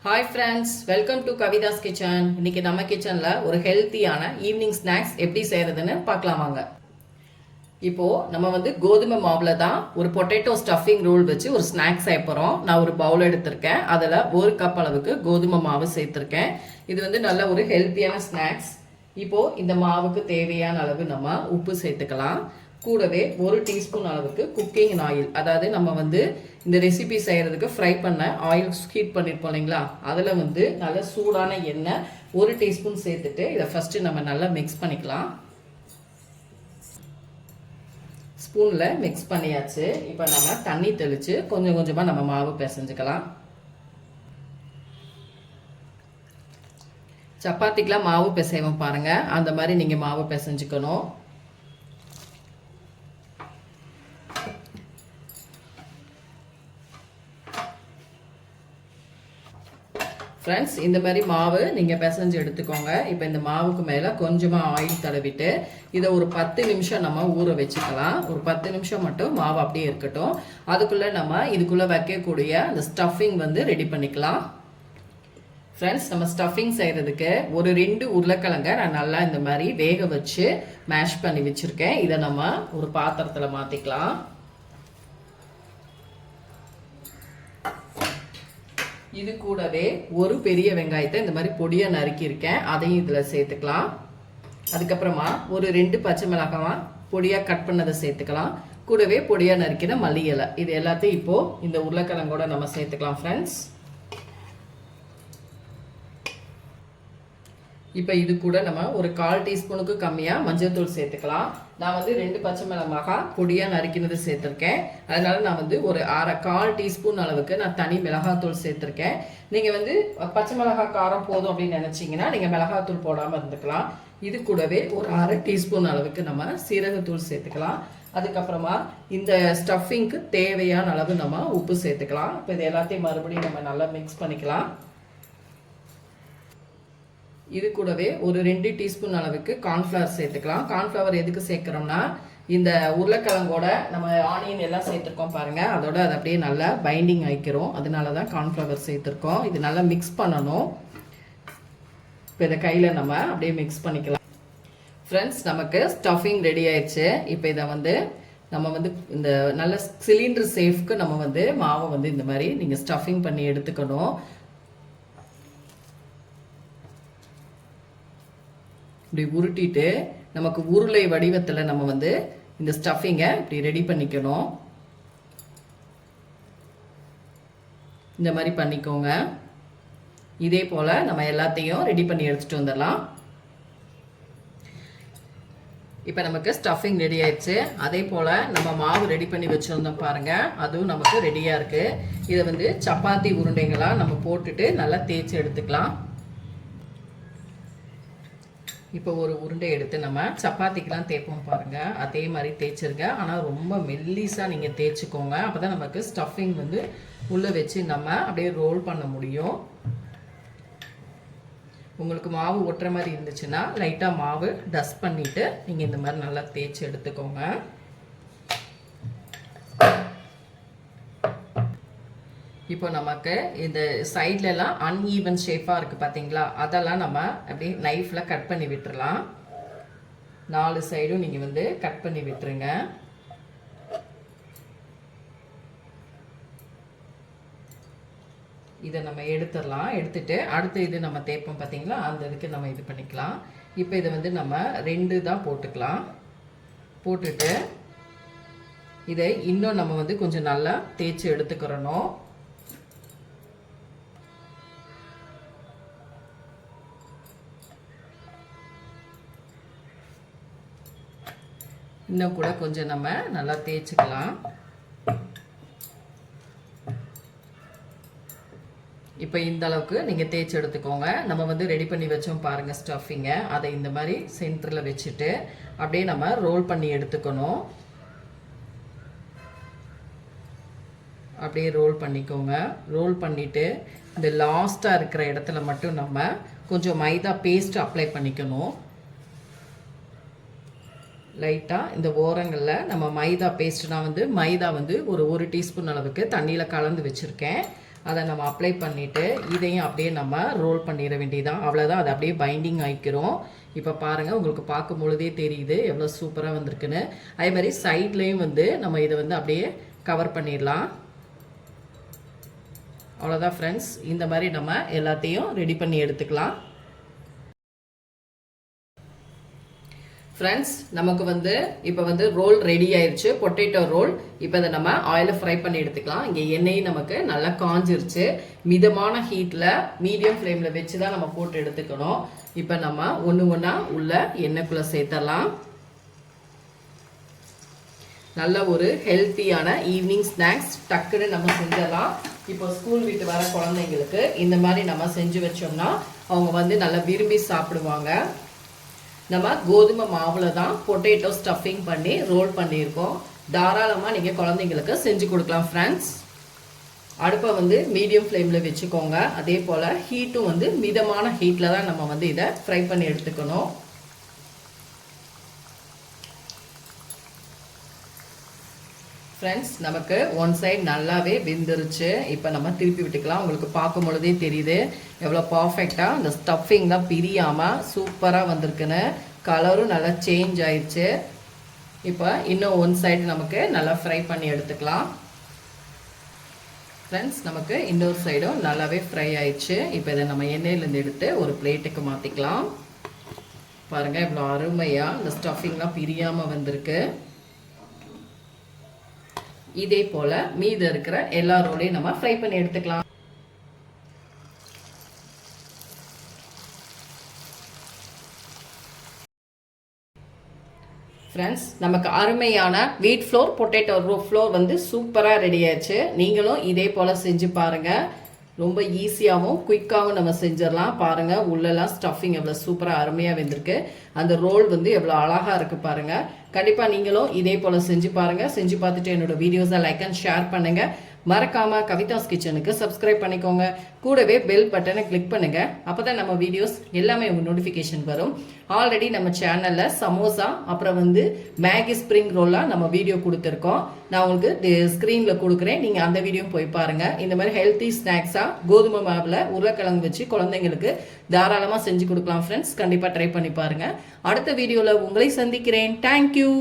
Hi friends, welcome to Kavitha's kitchen. இன்னைக்கு நம்ம கிச்சனில் ஒரு ஹெல்த்தியான ஈவினிங் ஸ்நாக்ஸ் எப்படி செய்கிறதுன்னு பார்க்கலாம் வாங்க. இப்போது நம்ம கோதுமை மாவில் தான் ஒரு பொட்டேட்டோ ஸ்டஃபிங் ரோல் வச்சு ஒரு ஸ்நாக்ஸ் செய்ய போகிறோம். நான் ஒரு பவுல் எடுத்திருக்கேன். அதில் 1 கப் அளவுக்கு கோதுமை மாவு சேர்த்துருக்கேன். இது நல்ல ஒரு ஹெல்த்தியான ஸ்நாக்ஸ். இப்போது இந்த மாவுக்கு தேவையான அளவு நம்ம உப்பு சேர்த்துக்கலாம். கூடவே 1 டீஸ்பூன் அளவுக்கு குக்கிங் ஆயில், அதாவது நம்ம இந்த ரெசிபி செய்கிறதுக்கு ஃப்ரை பண்ண ஆயில் ஹீட் பண்ணியிருப்போம் இல்லைங்களா, அதில் நல்ல சூடான எண்ணெய் 1 டீஸ்பூன் சேர்த்துட்டு இதை ஃபஸ்ட்டு நம்ம நல்லா மிக்ஸ் பண்ணிக்கலாம். ஸ்பூனில் மிக்ஸ் பண்ணியாச்சு. இப்போ நம்ம தண்ணி தெளித்து கொஞ்சம் கொஞ்சமாக நம்ம மாவு பிசைஞ்சுக்கலாம். சப்பாத்திக்கெலாம் மாவு பிசைவோம் பாருங்கள், அந்த மாதிரி நீங்கள் மாவு பிசைஞ்சுக்கணும். ஃப்ரெண்ட்ஸ், இந்த மாதிரி மாவு நீங்கள் பிசைஞ்சு எடுத்துக்கோங்க. இப்போ இந்த மாவுக்கு மேலே கொஞ்சமாக ஆயில் தடவிட்டு இதை ஒரு 10 நிமிஷம் நம்ம ஊற வச்சுக்கலாம். ஒரு 10 நிமிஷம் மட்டும் மாவு அப்படியே இருக்கட்டும். அதுக்குள்ளே நம்ம இதுக்குள்ளே வைக்கக்கூடிய அந்த ஸ்டஃபிங் ரெடி பண்ணிக்கலாம். ஃப்ரெண்ட்ஸ், நம்ம ஸ்டஃபிங் செய்கிறதுக்கு ஒரு 2 உருளைக்கிழங்கை நான் நல்லா இந்த மாதிரி வேக வச்சு மேஷ் பண்ணி வச்சுருக்கேன். இதை நம்ம ஒரு பாத்திரத்தில் மாற்றிக்கலாம். இது கூடவே ஒரு பெரிய வெங்காயத்தை இந்த மாதிரி பொடியாக நறுக்கியிருக்கேன், அதையும் இதில் சேர்த்துக்கலாம். அதுக்கப்புறமா ஒரு 2 பச்சை மிளகாய் பொடியாக கட் பண்ணதை சேர்த்துக்கலாம். கூடவே பொடியாக நறுக்கின மல்லி இலை, இது எல்லாத்தையும் இப்போது இந்த உருளைக்கிழங்கோட நம்ம சேர்த்துக்கலாம். ஃப்ரெண்ட்ஸ், இப்போ இது கூட நம்ம ஒரு 1/4 டீஸ்பூனுக்கு கம்மியாக மஞ்சள் தூள் சேர்த்துக்கலாம். நான் 2 பச்சை மிளகாய் பொடியாக நறுக்கினது சேர்த்துருக்கேன். அதனால நான் ஒரு 1/4 டீஸ்பூன் அளவுக்கு நான் தனி மிளகாத்தூள் சேர்த்துருக்கேன். நீங்கள் பச்சை மிளகாய் காரம் போதும் அப்படின்னு நினச்சிங்கன்னா நீங்கள் மிளகாத்தூள் போடாமல் இருந்துக்கலாம். இது கூடவே ஒரு 1/2 டீஸ்பூன் அளவுக்கு நம்ம சீரகத்தூள் சேர்த்துக்கலாம். அதுக்கப்புறமா இந்த ஸ்டஃபிங்க்கு தேவையான அளவு நம்ம உப்பு சேர்த்துக்கலாம். இப்போ இது எல்லாத்தையும் மறுபடியும் நம்ம நல்லா மிக்ஸ் பண்ணிக்கலாம். இது கூடவே ஒரு 2 டீஸ்பூன் அளவுக்கு கார்ன்ஃப்ளவர் சேர்த்துக்கலாம். கார்ன்ஃப்ளவர் எதுக்கு சேர்க்குறோம்னா, இந்த உருளைக்கிழங்கோட நம்ம ஆனியன் எல்லாம் சேர்த்துருக்கோம் பாருங்கள், அதோட அது அப்படியே நல்லா பைண்டிங் ஆகிக்கிறோம். அதனால தான் கார்ன்ஃப்ளவர் சேர்த்துருக்கோம். இது நல்லா மிக்ஸ் பண்ணணும். இப்போ இதை கையில் நம்ம அப்படியே மிக்ஸ் பண்ணிக்கலாம். ஃப்ரெண்ட்ஸ், நமக்கு ஸ்டஃபிங் ரெடி ஆயிடுச்சு. இப்போ இதை நம்ம இந்த நல்ல சிலிண்டர் சேஃப்க்கு நம்ம மாவை இந்த மாதிரி நீங்கள் ஸ்டஃபிங் பண்ணி எடுத்துக்கணும். இப்படி உருட்டிட்டு நமக்கு உருளை வடிவத்தில் நம்ம இந்த ஸ்டஃபிங்கை இப்படி ரெடி பண்ணிக்கணும். இந்த மாதிரி பண்ணிக்கோங்க. இதே போல் நம்ம எல்லாத்தையும் ரெடி பண்ணி எடுத்துகிட்டு வந்துடலாம். இப்போ நமக்கு ஸ்டஃபிங் ரெடி ஆயிடுச்சு. அதே போல் நம்ம மாவு ரெடி பண்ணி வச்சுருந்தோம் பாருங்கள், அதுவும் நமக்கு ரெடியாக இருக்குது. இதை சப்பாத்தி உருண்டைகளாக நம்ம போட்டுட்டு நல்லா தேய்ச்சி எடுத்துக்கலாம். இப்போ ஒரு உருண்டை எடுத்து நம்ம சப்பாத்திக்கெலாம் தேய்ப்போம் பாருங்கள், அதே மாதிரி தேய்ச்சிருங்க. ஆனால் ரொம்ப மெல்லிஸாக நீங்கள் தேய்ச்சிக்கோங்க. அப்போ தான் நமக்கு ஸ்டஃபிங் உள்ளே வச்சு நம்ம அப்படியே ரோல் பண்ண முடியும். உங்களுக்கு மாவு ஒட்டுற மாதிரி இருந்துச்சுன்னா லைட்டாக மாவு டஸ்ட் பண்ணிவிட்டு நீங்கள் இந்த மாதிரி நல்லா தேய்ச்சி எடுத்துக்கோங்க. இப்போ நமக்கு இந்த சைட்லலாம் அன்ஈவன் ஷேப்பாக இருக்குது பார்த்தீங்களா, அதெல்லாம் நம்ம அப்படியே நைஃப்பில் கட் பண்ணி விட்டுறலாம். 4 சைடும் நீங்கள் கட் பண்ணி விட்டுருங்க. இதை நம்ம எடுத்துடலாம். எடுத்துட்டு அடுத்து இது நம்ம தேய்ப்போம் பார்த்தீங்களா, அந்த இதுக்கு நம்ம இது பண்ணிக்கலாம். இப்போ இதை நம்ம 2 தான் போட்டுக்கலாம். போட்டுட்டு இதை இன்னும் நம்ம கொஞ்சம் நல்லா தேய்ச்சி எடுத்துக்கிறணும். இன்னும் கூட கொஞ்சம் நம்ம நல்லா தேய்ச்சிக்கலாம். இப்போ இந்த அளவுக்கு நீங்கள் தேய்ச்சி எடுத்துக்கோங்க. நம்ம ரெடி பண்ணி வச்சோம் பாருங்கள் ஸ்டஃபிங்கை, அதை இந்த மாதிரி சென்டரில் வச்சுட்டு அப்படியே நம்ம ரோல் பண்ணி எடுத்துக்கணும். அப்படியே ரோல் பண்ணிக்கோங்க. ரோல் பண்ணிவிட்டு இந்த லாஸ்ட்டாக இருக்கிற இடத்துல மட்டும் நம்ம கொஞ்சம் மைதா பேஸ்ட் அப்ளை பண்ணிக்கணும். லைட்டாக இந்த ஓரங்களில் நம்ம மைதா பேஸ்ட், நான் மைதா ஒரு 1 டீஸ்பூன் அளவுக்கு தண்ணியில் கலந்து வச்சுருக்கேன். அதை நம்ம அப்ளை பண்ணிவிட்டு இதையும் அப்படியே நம்ம ரோல் பண்ணிட வேண்டியதான். அவ்வளோதான், அது அப்படியே பைண்டிங் ஆகிக்கிறோம். இப்போ பாருங்கள், உங்களுக்கு பார்க்கும் பொழுதே தெரியுது எவ்வளோ சூப்பராக வந்திருக்குன்னு. அதே மாதிரி சைட்லேயும் வந்து நம்ம இதை வந்து அப்படியே கவர் பண்ணிடலாம். அவ்வளோதான் ஃப்ரெண்ட்ஸ், இந்த மாதிரி நம்ம எல்லாத்தையும் ரெடி பண்ணி எடுத்துக்கலாம். ஃப்ரெண்ட்ஸ், நமக்கு வந்து இப்போ வந்து ரோல் ரெடி ஆயிடுச்சு, பொட்டேட்டோ ரோல். இப்போ அதை நம்ம ஆயிலில் ஃப்ரை பண்ணி எடுத்துக்கலாம். இங்கே எண்ணெயும் நமக்கு நல்லா காஞ்சிருச்சு. மிதமான ஹீட்டில் மீடியம் ஃப்ளேமில் வச்சு தான் நம்ம போட்டு எடுத்துக்கணும். இப்போ நம்ம ஒன்று ஒன்றா உள்ள எண்ணெய்க்குள்ளே சேர்த்தலாம். நல்ல ஒரு ஹெல்த்தியான ஈவினிங் ஸ்நாக்ஸ் டக்குன்னு நம்ம செஞ்சிடலாம். இப்போ ஸ்கூல் விட்டு வர குழந்தைங்களுக்கு இந்த மாதிரி நம்ம செஞ்சு வச்சோம்னா அவங்க வந்து நல்லா விரும்பி சாப்பிடுவாங்க. நம்ம கோதுமை மாவுல தான் பொட்டேட்டோ ஸ்டஃபிங் பண்ணி ரோல் பண்ணியிருக்கோம். தாராளமாக நீங்கள் குழந்தைங்களுக்கு செஞ்சு கொடுக்கலாம் ஃப்ரெண்ட்ஸ். அடுப்பை வந்து மீடியம் ஃப்ளேமில் வச்சுக்கோங்க. அதே போல் ஹீட்டும் வந்து மிதமான ஹீட்டில் தான் நம்ம வந்து இதை ஃப்ரை பண்ணி எடுத்துக்கணும். ஃப்ரெண்ட்ஸ், நமக்கு ஒன் சைடு நல்லாவே வெந்துருச்சு. இப்போ நம்ம திருப்பி விட்டுக்கலாம். உங்களுக்கு பார்க்கும் பொழுதே தெரியுது எவ்வளோ பர்ஃபெக்டாக இந்த ஸ்டஃபிங்லாம் பிரியாமல் சூப்பராக வந்திருக்குன்னு. கலரும் நல்லா சேஞ்ச் ஆயிடுச்சு. இப்போ இன்னும் ஒன் சைடு நமக்கு நல்லா ஃப்ரை பண்ணி எடுத்துக்கலாம். ஃப்ரெண்ட்ஸ், நமக்கு இன்னொரு சைடும் நல்லாவே ஃப்ரை ஆயிடுச்சு. இப்போ இதை நம்ம எண்ணெயிலேருந்து எடுத்து ஒரு பிளேட்டுக்கு மாற்றிக்கலாம். பாருங்கள், இவ்வளோ அருமையாக இந்த ஸ்டஃபிங்லாம் பிரியாமல் வந்திருக்கு. இதே போல மீதி இருக்கிற எல்லா ரோலையும் நம்ம ஃப்ரை பண்ணி எடுத்துக்கலாம். ஃப்ரெண்ட்ஸ், நமக்கு அருமையான வீட் ஃப்ளோர் பொட்டேட்டோ ஃப்ளோர் வந்து சூப்பராக ரெடி ஆயிடுச்சு. நீங்களும் இதே போல் செஞ்சு பாருங்கள். ரொம்ப ஈஸியாகவும் குயிக்காகவும் நம்ம செஞ்சிடலாம். பாருங்கள், உள்ளெல்லாம் ஸ்டஃபிங் எவ்வளோ சூப்பராக அருமையாக வெந்திருக்கு. அந்த ரோல் வந்து எவ்வளோ அழகாக இருக்குது பாருங்கள். கண்டிப்பாக நீங்களும் இதே போல் செஞ்சு பாருங்கள். செஞ்சு பார்த்துட்டு என்னோட வீடியோஸை லைக் அண்ட் ஷேர் பண்ணுங்கள். மறக்காமல் கவிதாஸ் கிச்சனுக்கு சப்ஸ்கிரைப் பண்ணிக்கோங்க. கூடவே பெல் பட்டனை கிளிக் பண்ணுங்கள். அப்போ தான் நம்ம வீடியோஸ் எல்லாமே உங்கள் நோட்டிஃபிகேஷன் வரும். ஆல்ரெடி நம்ம சேனலில் சமோசா அப்புறம் வந்து மேகி ஸ்ப்ரிங் ரோலாக நம்ம வீடியோ கொடுத்துருக்கோம். நான் உங்களுக்கு ஸ்க்ரீனில் கொடுக்குறேன், நீங்கள் அந்த வீடியோ போய் பாருங்கள். இந்த மாதிரி ஹெல்த்தி ஸ்நாக்ஸாக கோதுமை மாவில் உருளைக்கிழங்கு வச்சு குழந்தைங்களுக்கு தாராளமாக செஞ்சு கொடுக்கலாம் ஃப்ரெண்ட்ஸ். கண்டிப்பாக ட்ரை பண்ணி பாருங்கள். அடுத்த வீடியோவில் உங்களை சந்திக்கிறேன். தேங்க்யூ.